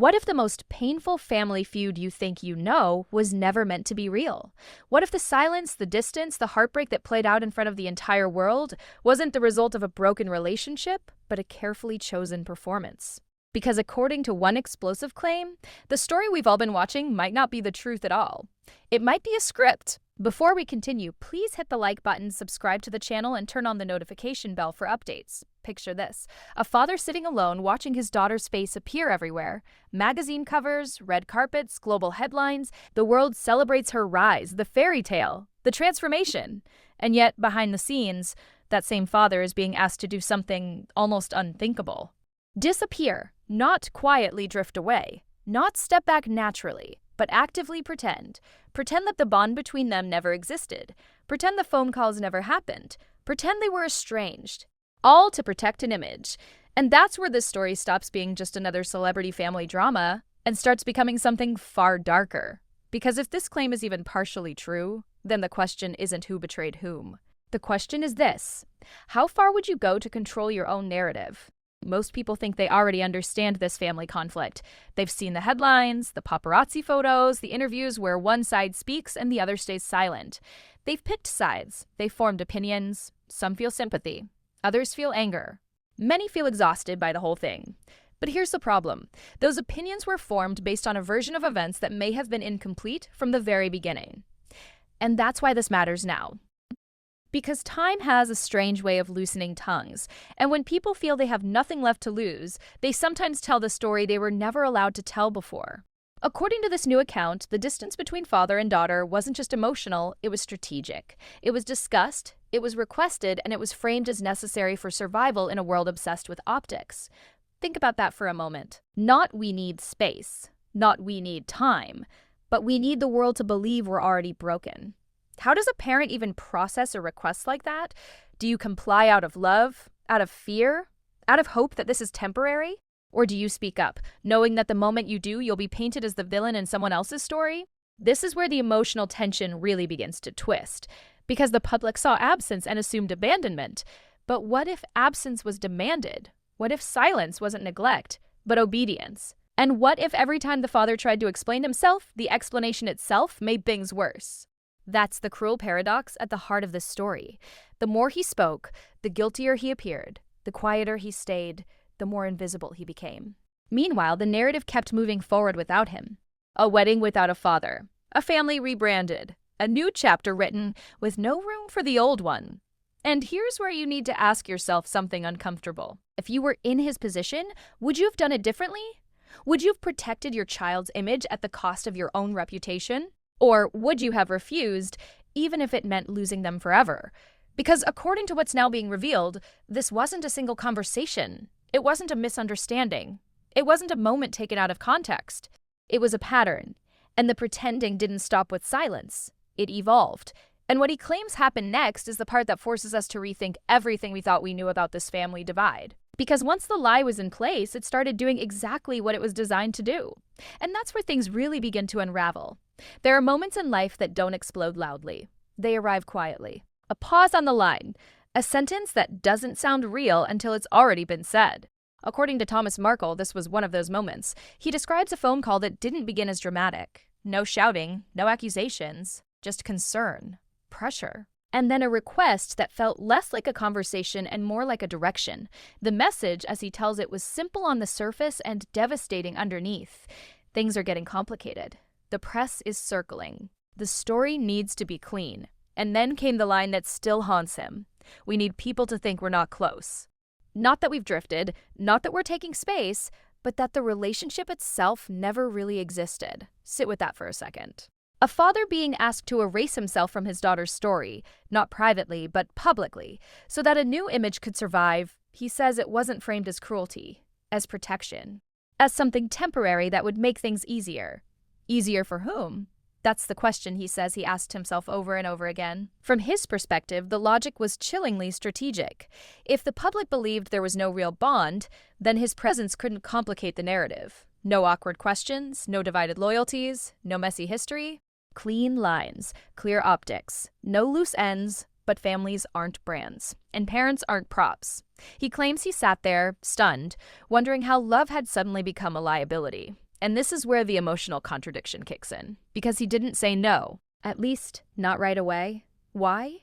What if the most painful family feud you think you know was never meant to be real? What if the silence, the distance, the heartbreak that played out in front of the entire world wasn't the result of a broken relationship, but a carefully chosen performance? Because according to one explosive claim, the story we've all been watching might not be the truth at all. It might be a script. Before we continue, please hit the like button, subscribe to the channel, and turn on the notification bell for updates. Picture this: a father sitting alone watching his daughter's face appear everywhere. Magazine covers, red carpets, global headlines. The world celebrates her rise, the fairy tale, the transformation. And yet, behind the scenes, that same father is being asked to do something almost unthinkable. Disappear, not quietly drift away, not step back naturally, but actively pretend. Pretend that the bond between them never existed. Pretend the phone calls never happened. Pretend they were estranged. All to protect an image. And that's where this story stops being just another celebrity family drama and starts becoming something far darker. Because if this claim is even partially true, then the question isn't who betrayed whom. The question is this: how far would you go to control your own narrative? Most people think they already understand this family conflict. They've seen the headlines, the paparazzi photos, the interviews where one side speaks and the other stays silent. They've picked sides. They've formed opinions. Some feel sympathy. Others feel anger. Many feel exhausted by the whole thing. But here's the problem. Those opinions were formed based on a version of events that may have been incomplete from the very beginning. And that's why this matters now. Because time has a strange way of loosening tongues, and when people feel they have nothing left to lose, they sometimes tell the story they were never allowed to tell before. According to this new account, the distance between father and daughter wasn't just emotional, it was strategic. It was discussed, it was requested, and it was framed as necessary for survival in a world obsessed with optics. Think about that for a moment. Not we need space, not we need time, but we need the world to believe we're already broken. How does a parent even process a request like that? Do you comply out of love, out of fear, out of hope that this is temporary? Or do you speak up, knowing that the moment you do, you'll be painted as the villain in someone else's story? This is where the emotional tension really begins to twist, because the public saw absence and assumed abandonment. But what if absence was demanded? What if silence wasn't neglect, but obedience? And what if every time the father tried to explain himself, the explanation itself made things worse? That's the cruel paradox at the heart of this story. The more he spoke, the guiltier he appeared. The quieter he stayed, the more invisible he became. Meanwhile, the narrative kept moving forward without him. A wedding without a father. A family rebranded. A new chapter written with no room for the old one. And here's where you need to ask yourself something uncomfortable. If you were in his position, would you have done it differently? Would you have protected your child's image at the cost of your own reputation? Or would you have refused, even if it meant losing them forever? Because according to what's now being revealed, this wasn't a single conversation. It wasn't a misunderstanding. It wasn't a moment taken out of context. It was a pattern. And the pretending didn't stop with silence. It evolved. And what he claims happened next is the part that forces us to rethink everything we thought we knew about this family divide. Because once the lie was in place, it started doing exactly what it was designed to do. And that's where things really begin to unravel. There are moments in life that don't explode loudly. They arrive quietly. A pause on the line. A sentence that doesn't sound real until it's already been said. According to Thomas Markle, this was one of those moments. He describes a phone call that didn't begin as dramatic. No shouting, no accusations, just concern, pressure. And then a request that felt less like a conversation and more like a direction. The message, as he tells it, was simple on the surface and devastating underneath. Things are getting complicated. The press is circling. The story needs to be clean. And then came the line that still haunts him. We need people to think we're not close. Not that we've drifted, not that we're taking space, but that the relationship itself never really existed. Sit with that for a second. A father being asked to erase himself from his daughter's story, not privately, but publicly, so that a new image could survive. He says it wasn't framed as cruelty, as protection, as something temporary that would make things easier. Easier for whom? That's the question he says he asked himself over and over again. From his perspective, the logic was chillingly strategic. If the public believed there was no real bond, then his presence couldn't complicate the narrative. No awkward questions, no divided loyalties, no messy history. Clean lines, clear optics, no loose ends, but families aren't brands, and parents aren't props. He claims he sat there, stunned, wondering how love had suddenly become a liability. And this is where the emotional contradiction kicks in, because he didn't say no, at least not right away. Why?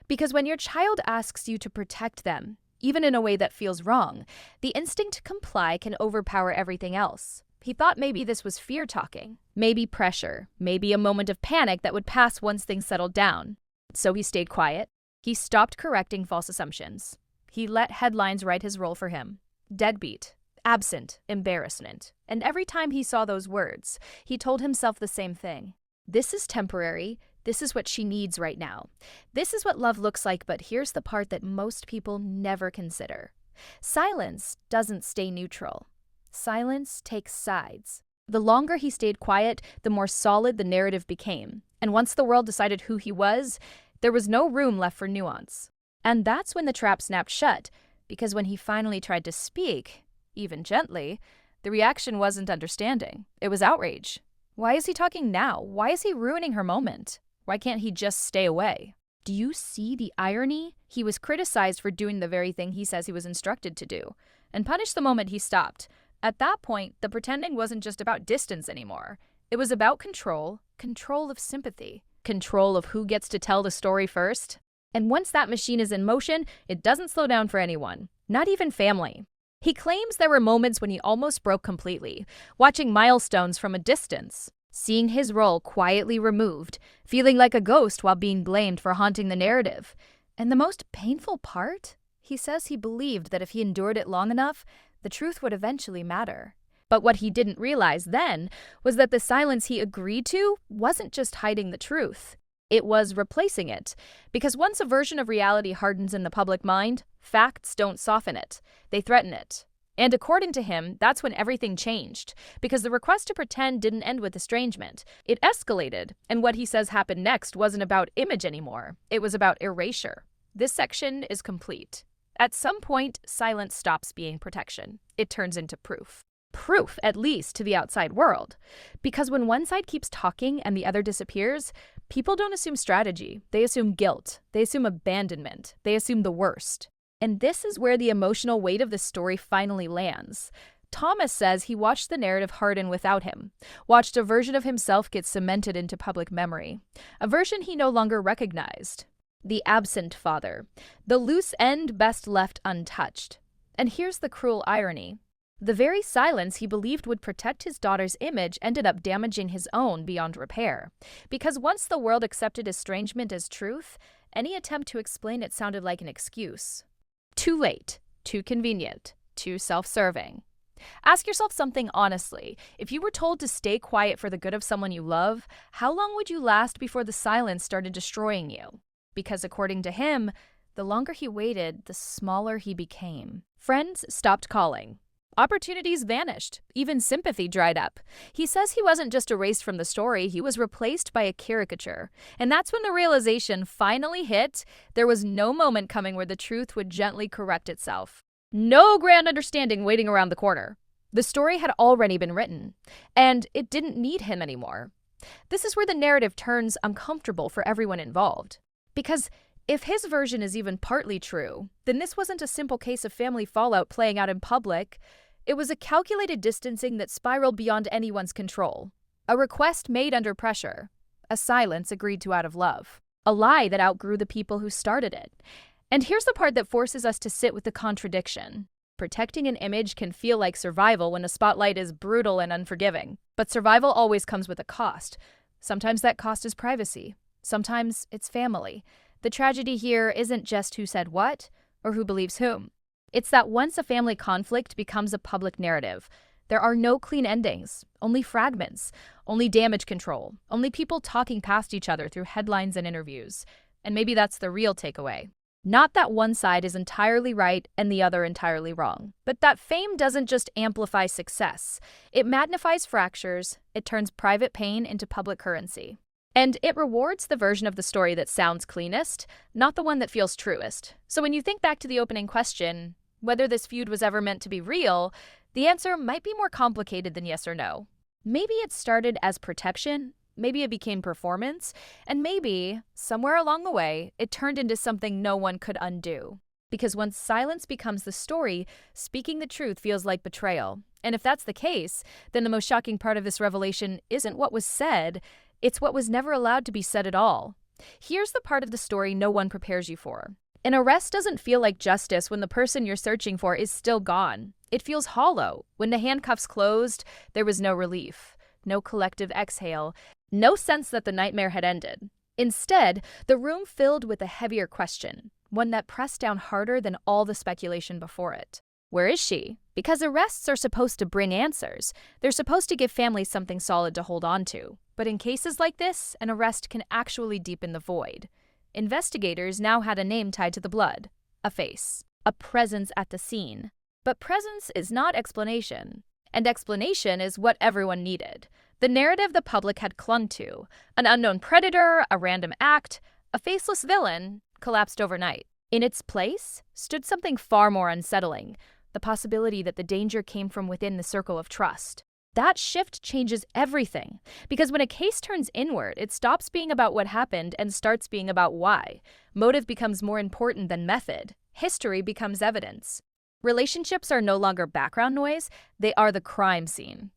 Because when your child asks you to protect them, even in a way that feels wrong, the instinct to comply can overpower everything else. He thought maybe this was fear talking, maybe pressure, maybe a moment of panic that would pass once things settled down. So he stayed quiet. He stopped correcting false assumptions. He let headlines write his role for him. Deadbeat, absent, embarrassment. And every time he saw those words, he told himself the same thing. This is temporary. This is what she needs right now. This is what love looks like, but here's the part that most people never consider. Silence doesn't stay neutral. Silence takes sides. The longer he stayed quiet, the more solid the narrative became. And once the world decided who he was, there was no room left for nuance. And that's when the trap snapped shut, because when he finally tried to speak, even gently, the reaction wasn't understanding. It was outrage. Why is he talking now? Why is he ruining her moment? Why can't he just stay away? Do you see the irony? He was criticized for doing the very thing he says he was instructed to do, and punished the moment he stopped. At that point, the pretending wasn't just about distance anymore. It was about control of sympathy, control of who gets to tell the story first. And once that machine is in motion, it doesn't slow down for anyone, not even family. He claims there were moments when he almost broke completely, watching milestones from a distance, seeing his role quietly removed, feeling like a ghost while being blamed for haunting the narrative. And the most painful part? He says he believed that if he endured it long enough, the truth would eventually matter. But what he didn't realize then was that the silence he agreed to wasn't just hiding the truth. It was replacing it. Because once a version of reality hardens in the public mind, facts don't soften it. They threaten it. And according to him, that's when everything changed. Because the request to pretend didn't end with estrangement. It escalated. And what he says happened next wasn't about image anymore. It was about erasure. This section is complete. At some point, silence stops being protection. It turns into proof. Proof, at least, to the outside world. Because when one side keeps talking and the other disappears, people don't assume strategy. They assume guilt. They assume abandonment. They assume the worst. And this is where the emotional weight of the story finally lands. Thomas says he watched the narrative harden without him, watched a version of himself get cemented into public memory, a version he no longer recognized. The absent father, the loose end best left untouched. And here's the cruel irony. The very silence he believed would protect his daughter's image ended up damaging his own beyond repair. Because once the world accepted estrangement as truth, any attempt to explain it sounded like an excuse. Too late, too convenient, too self-serving. Ask yourself something honestly. If you were told to stay quiet for the good of someone you love, how long would you last before the silence started destroying you? Because according to him, the longer he waited, the smaller he became. Friends stopped calling. Opportunities vanished. Even sympathy dried up. He says he wasn't just erased from the story, he was replaced by a caricature. And that's when the realization finally hit. There was no moment coming where the truth would gently correct itself. No grand understanding waiting around the corner. The story had already been written, and it didn't need him anymore. This is where the narrative turns uncomfortable for everyone involved. Because if his version is even partly true, then this wasn't a simple case of family fallout playing out in public. It was a calculated distancing that spiraled beyond anyone's control. A request made under pressure. A silence agreed to out of love. A lie that outgrew the people who started it. And here's the part that forces us to sit with the contradiction. Protecting an image can feel like survival when the spotlight is brutal and unforgiving. But survival always comes with a cost. Sometimes that cost is privacy. Sometimes it's family. The tragedy here isn't just who said what or who believes whom. It's that once a family conflict becomes a public narrative, there are no clean endings, only fragments, only damage control, only people talking past each other through headlines and interviews. And maybe that's the real takeaway. Not that one side is entirely right and the other entirely wrong, but that fame doesn't just amplify success. It magnifies fractures, it turns private pain into public currency. And it rewards the version of the story that sounds cleanest, not the one that feels truest. So when you think back to the opening question, whether this feud was ever meant to be real, the answer might be more complicated than yes or no. Maybe it started as protection, maybe it became performance, and maybe, somewhere along the way, it turned into something no one could undo. Because once silence becomes the story, speaking the truth feels like betrayal. And if that's the case, then the most shocking part of this revelation isn't what was said, it's what was never allowed to be said at all. Here's the part of the story no one prepares you for. An arrest doesn't feel like justice when the person you're searching for is still gone. It feels hollow. When the handcuffs closed, there was no relief, no collective exhale, no sense that the nightmare had ended. Instead, the room filled with a heavier question, one that pressed down harder than all the speculation before it. Where is she? Because arrests are supposed to bring answers. They're supposed to give families something solid to hold on to. But in cases like this, an arrest can actually deepen the void. Investigators now had a name tied to the blood, a face, a presence at the scene. But presence is not explanation. And explanation is what everyone needed. The narrative the public had clung to, an unknown predator, a random act, a faceless villain, collapsed overnight. In its place stood something far more unsettling, the possibility that the danger came from within the circle of trust. That shift changes everything, because when a case turns inward, it stops being about what happened and starts being about why. Motive becomes more important than method. History becomes evidence. Relationships are no longer background noise, they are the crime scene.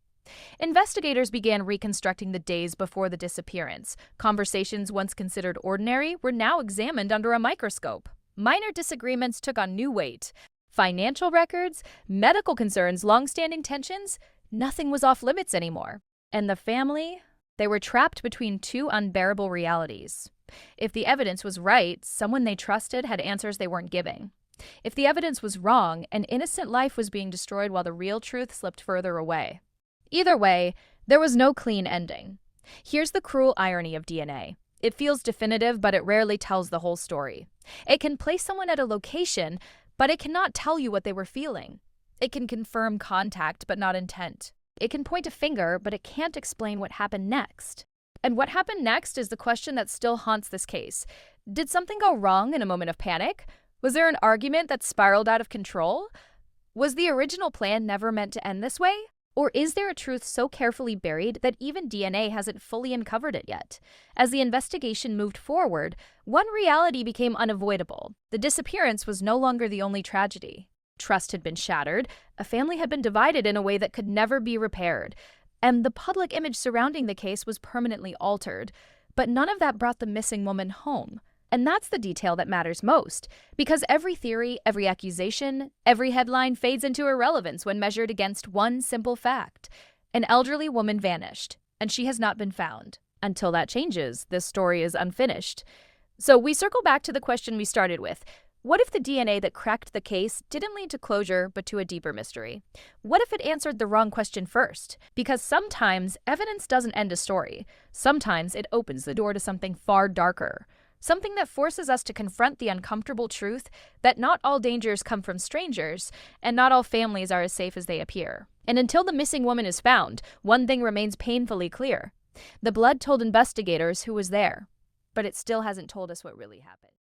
Investigators began reconstructing the days before the disappearance. Conversations once considered ordinary were now examined under a microscope. Minor disagreements took on new weight. Financial records, medical concerns, long-standing tensions, nothing was off limits anymore. And the family? They were trapped between two unbearable realities. If the evidence was right, someone they trusted had answers they weren't giving. If the evidence was wrong, an innocent life was being destroyed while the real truth slipped further away. Either way, there was no clean ending. Here's the cruel irony of DNA. It feels definitive, but it rarely tells the whole story. It can place someone at a location, but it cannot tell you what they were feeling. It can confirm contact, but not intent. It can point a finger, but it can't explain what happened next. And what happened next is the question that still haunts this case. Did something go wrong in a moment of panic? Was there an argument that spiraled out of control? Was the original plan never meant to end this way? Or is there a truth so carefully buried that even DNA hasn't fully uncovered it yet? As the investigation moved forward, one reality became unavoidable. The disappearance was no longer the only tragedy. Trust had been shattered, a family had been divided in a way that could never be repaired, and the public image surrounding the case was permanently altered. But none of that brought the missing woman home. And that's the detail that matters most, because every theory, every accusation, every headline fades into irrelevance when measured against one simple fact. An elderly woman vanished, and she has not been found. Until that changes, this story is unfinished. So we circle back to the question we started with. What if the DNA that cracked the case didn't lead to closure, but to a deeper mystery? What if it answered the wrong question first? Because sometimes evidence doesn't end a story. Sometimes it opens the door to something far darker. Something that forces us to confront the uncomfortable truth that not all dangers come from strangers, and not all families are as safe as they appear. And until the missing woman is found, one thing remains painfully clear. The blood told investigators who was there, but it still hasn't told us what really happened.